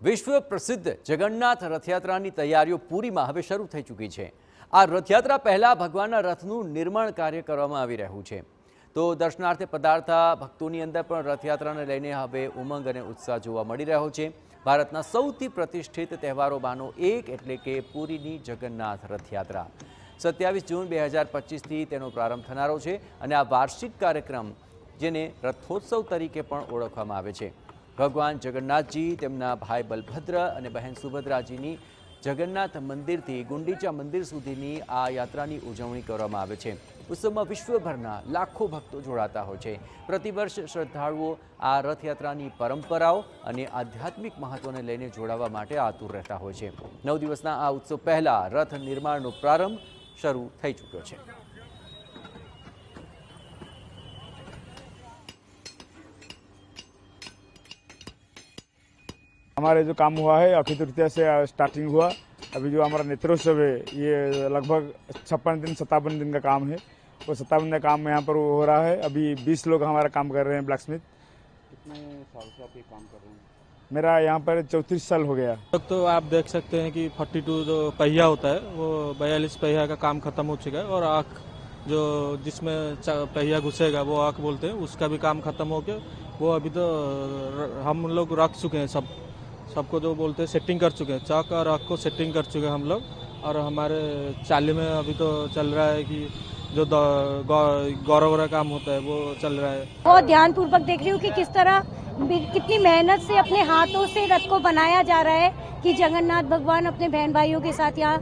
વિશ્વ પ્રસિદ્ધ જગન્નાથ રથયાત્રાની તૈયારીઓ પૂરીમાં હવે શરૂ થઈ ચૂકી છે। આ રથયાત્રા પહેલા ભગવાનના રથનું નિર્માણ કાર્ય કરવામાં આવી રહ્યું છે। તો દર્શનાર્થે પધારતા ભક્તોની અંદર પણ રથયાત્રાને લઈને હવે ઉમંગ અને ઉત્સાહ જોવા મળી રહ્યો છે। ભારતના સૌથી પ્રતિષ્ઠિત તહેવારોમાંનો એક એટલે કે પુરીની જગન્નાથ રથયાત્રા 27 જૂન 2025થી તેનો પ્રારંભ થનારો છે અને આ વાર્ષિક કાર્યક્રમ જેને રથોત્સવ તરીકે પણ ઓળખવામાં આવે છે। ભગવાન જગન્નાથજી તેમના ભાઈ બલભદ્ર અને બહેન સુભદ્રાજીની જગન્નાથ મંદિરથી ગુંડીચા મંદિર સુધીની આ યાત્રાની ઉજવણી કરવામાં આવે છે। ઉત્સવમાં વિશ્વભરના લાખો ભક્તો જોડાતા હોય છે। પ્રતિવર્ષ શ્રદ્ધાળુઓ આ રથયાત્રાની પરંપરાઓ અને આધ્યાત્મિક મહત્વને લઈને જોડાવા માટે આતુર રહેતા હોય છે। 9 દિવસના આ ઉત્સવ પહેલા રથ નિર્માણનો પ્રારંભ શરૂ થઈ ચૂક્યો છે। हमारे जो काम हुआ है अक्षय तृतीया से स्टार्टिंग हुआ। अभी जो हमारा नेत्रोत्सव है ये लगभग 56 दिन 57 दिन का काम है। वो 57 दिन का काम यहाँ पर हो रहा है। अभी 20 लोग हमारा काम कर रहे हैं ब्लैक स्मिथ। कितने साल से आप ये काम कर रहे हैं? मेरा यहाँ पर 34 साल हो गया। तो आप देख सकते हैं कि 42 जो पहिया होता है वो 42 पहिया का काम खत्म हो चुका है और आँख जो जिसमें पहिया घुसेगा वो आँख बोलते हैं उसका भी काम खत्म हो गया। वो अभी तो हम लोग रख चुके हैं सबको जो बोलते हैं सेटिंग कर चुके हैं। चौक और आँख को सेटिंग कर चुके हैं हम लोग। और हमारे चाली में अभी तो चल रहा है कि जो गौरव का काम होता है वो चल रहा है। बहुत ध्यान पूर्वक देख रही हूँ कि किस तरह कितनी मेहनत से अपने हाथों से रथ को बनाया जा रहा है कि जगन्नाथ भगवान अपने बहन भाइयों के साथ यहाँ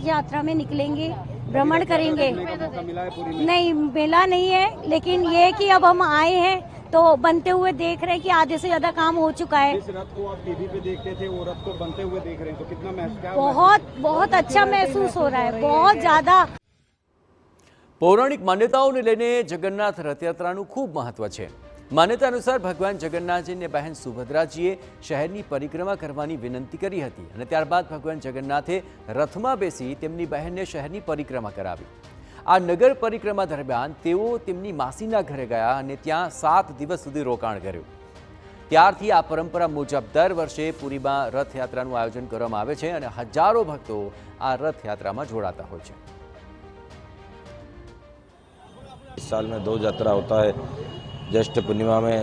यात्रा में निकलेंगे, भ्रमण करेंगे। नहीं मिला नहीं है, लेकिन ये कि अब हम आए हैं तो बनते हुए देख रहे हैं कि आधे से ज्यादा काम हो चुका है। जिस रथ को आप टीवी पे देखते थे वो रथ को बनते हुए देख रहे हैं तो कितना बहुत अच्छा महसूस हो रहा है, बहुत ज्यादा। પૌરાણિક માન્યતાઓને લઈને જગન્નાથ રથયાત્રાનું ખૂબ મહત્વ છે। માન્યતા અનુસાર ભગવાન જગન્નાથજીને બહેન સુભદ્રાજીએ શહેરની પરિક્રમા કરવાની વિનંતી કરી હતી અને ત્યારબાદ ભગવાન જગન્નાથે રથમાં બેસી તેમની બહેનને શહેરની પરિક્રમા કરાવી। આ નગર પરિક્રમા દરમિયાન તેઓ તેમની માસીના ઘરે ગયા અને ત્યાં 7 દિવસ સુધી રોકાણ કર્યું। ત્યારથી આ પરંપરા મુજબ દર વર્ષે પુરીમાં રથયાત્રાનું આયોજન કરવામાં આવે છે અને હજારો ભક્તો આ રથયાત્રામાં જોડાતા હોય છે। इस साल में 2 यात्रा होता है। ज्येष्ठ पूर्णिमा में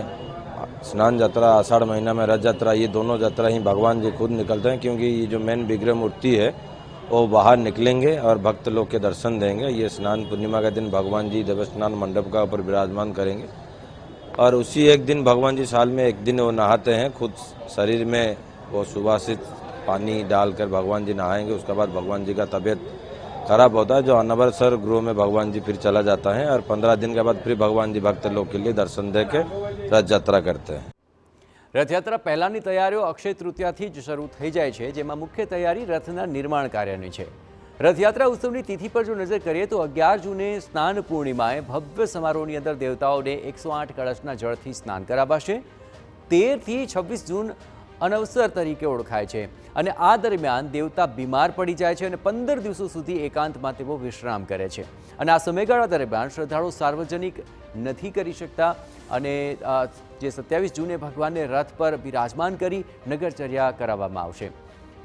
स्नान यात्रा, आषाढ़ महीना में रथ यात्रा। ये दोनों यात्रा ही भगवान जी खुद निकलते हैं क्योंकि ये जो मेन विग्रह मूर्ति है वो बाहर निकलेंगे और भक्त लोग के दर्शन देंगे। ये स्नान पूर्णिमा के दिन भगवान जी देवस्थान मंडप का ऊपर विराजमान करेंगे और उसी एक दिन भगवान जी साल में एक दिन वो नहाते हैं। खुद शरीर में वो सुवासित पानी डालकर भगवान जी नहाएंगे। उसके बाद भगवान जी का तबीयत खराब होता है जो अनवरसर गृह में भगवान जी फिर चला जाता है और 15 दिन के बाद फिर भगवान जी भक्त लोग के लिए दर्शन दे के रथ यात्रा करते हैं। રથયાત્રા પહેલાંની તૈયારીઓ અક્ષય તૃતીયાથી જ શરૂ થઈ જાય છે, જેમાં મુખ્ય તૈયારી રથના નિર્માણ કાર્યની છે। રથયાત્રા ઉત્સવની તિથિ પર જો નજર કરીએ તો 11 જૂને સ્નાન પૂર્ણિમાએ ભવ્ય સમારોહની અંદર દેવતાઓને 108 કળશના જળથી સ્નાન કરાવાશે। 13 થી 26 જૂન અનવસર તરીકે ઓળખાય છે અને આ દરમિયાન દેવતા બીમાર પડી જાય છે અને 15 દિવસો સુધી એકાંતમાં તેઓ વિશ્રામ કરે છે અને આ સમયગાળા દરમિયાન શ્રદ્ધાળુ સાર્વજનિક નથી કરી શકતા અને જે 27 જૂને ભગવાનને રથ પર બિરાજમાન કરી નગરચર્યા કરાવવામાં આવશે।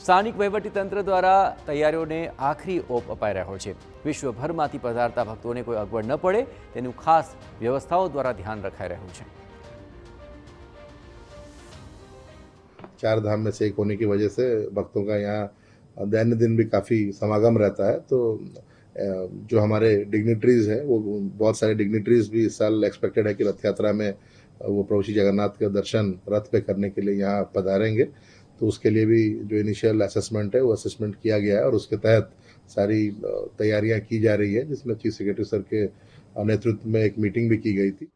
સ્થાનિક વહીવટીતંત્ર દ્વારા તૈયારીઓને આખરી ઓપ અપાઈ રહ્યો છે। વિશ્વભરમાંથી પધારતા ભક્તોને કોઈ અગવડ ન પડે તેનું ખાસ વ્યવસ્થાઓ દ્વારા ધ્યાન રખાઈ રહ્યું છે। 4 धाम में से एक होने की वजह से भक्तों का यहाँ दैनिक दिन भी काफ़ी समागम रहता है। तो जो हमारे डिग्निटरीज हैं वो बहुत सारे डिग्निटरीज भी इस साल एक्सपेक्टेड है कि रथ यात्रा में वो प्रभु श्री जगन्नाथ के दर्शन रथ पे करने के लिए यहाँ पधारेंगे। तो उसके लिए भी जो इनिशियल असेसमेंट है वो असेसमेंट किया गया है और उसके तहत सारी तैयारियाँ की जा रही है, जिसमें चीफ सेक्रेटरी सर के नेतृत्व में एक मीटिंग भी की गई थी।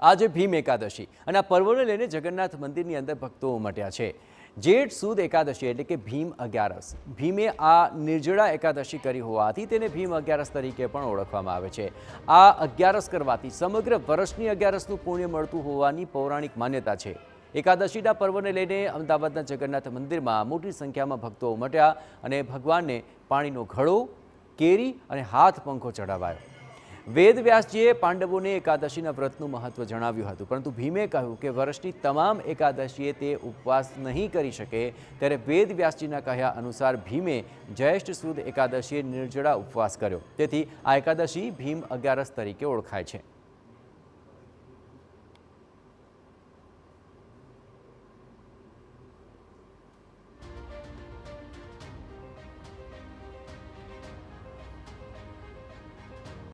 આજે ભીમ એકાદશી અને આ પર્વને લઈને જગન્નાથ મંદિરની અંદર ભક્તો ઉમટ્યા છે। જેઠ સુદ એકાદશી એટલે કે ભીમ 11। ભીમે આ નિર્જળા એકાદશી કરી હોવાથી તેને ભીમ 11 તરીકે પણ ઓળખવામાં આવે છે। આ 11 કરવાથી સમગ્ર વર્ષની 11નું પુણ્ય મળતું હોવાની પૌરાણિક માન્યતા છે। એકાદશીના પર્વને લઈને અમદાવાદના જગન્નાથ મંદિરમાં મોટી સંખ્યામાં ભક્તો ઉમટ્યા અને ભગવાનને પાણીનો ઘડો, કેરી અને હાથ પંખો ચડાવાયો। વેદવ્યાસજીએ પાંડવોને એકાદશીના વ્રતનું મહત્વ જણાવ્યું હતું, પરંતુ ભીમે કહ્યું કે વર્ષની તમામ એકાદશીએ તે ઉપવાસ નહીં કરી શકે, ત્યારે વેદવ્યાસજીના કહ્યા અનુસાર ભીમે જ્યેષ્ઠ સુદ એકાદશીએ નિર્જળા ઉપવાસ કર્યો, તેથી આ એકાદશી ભીમ અગિયારસ તરીકે ઓળખાય છે।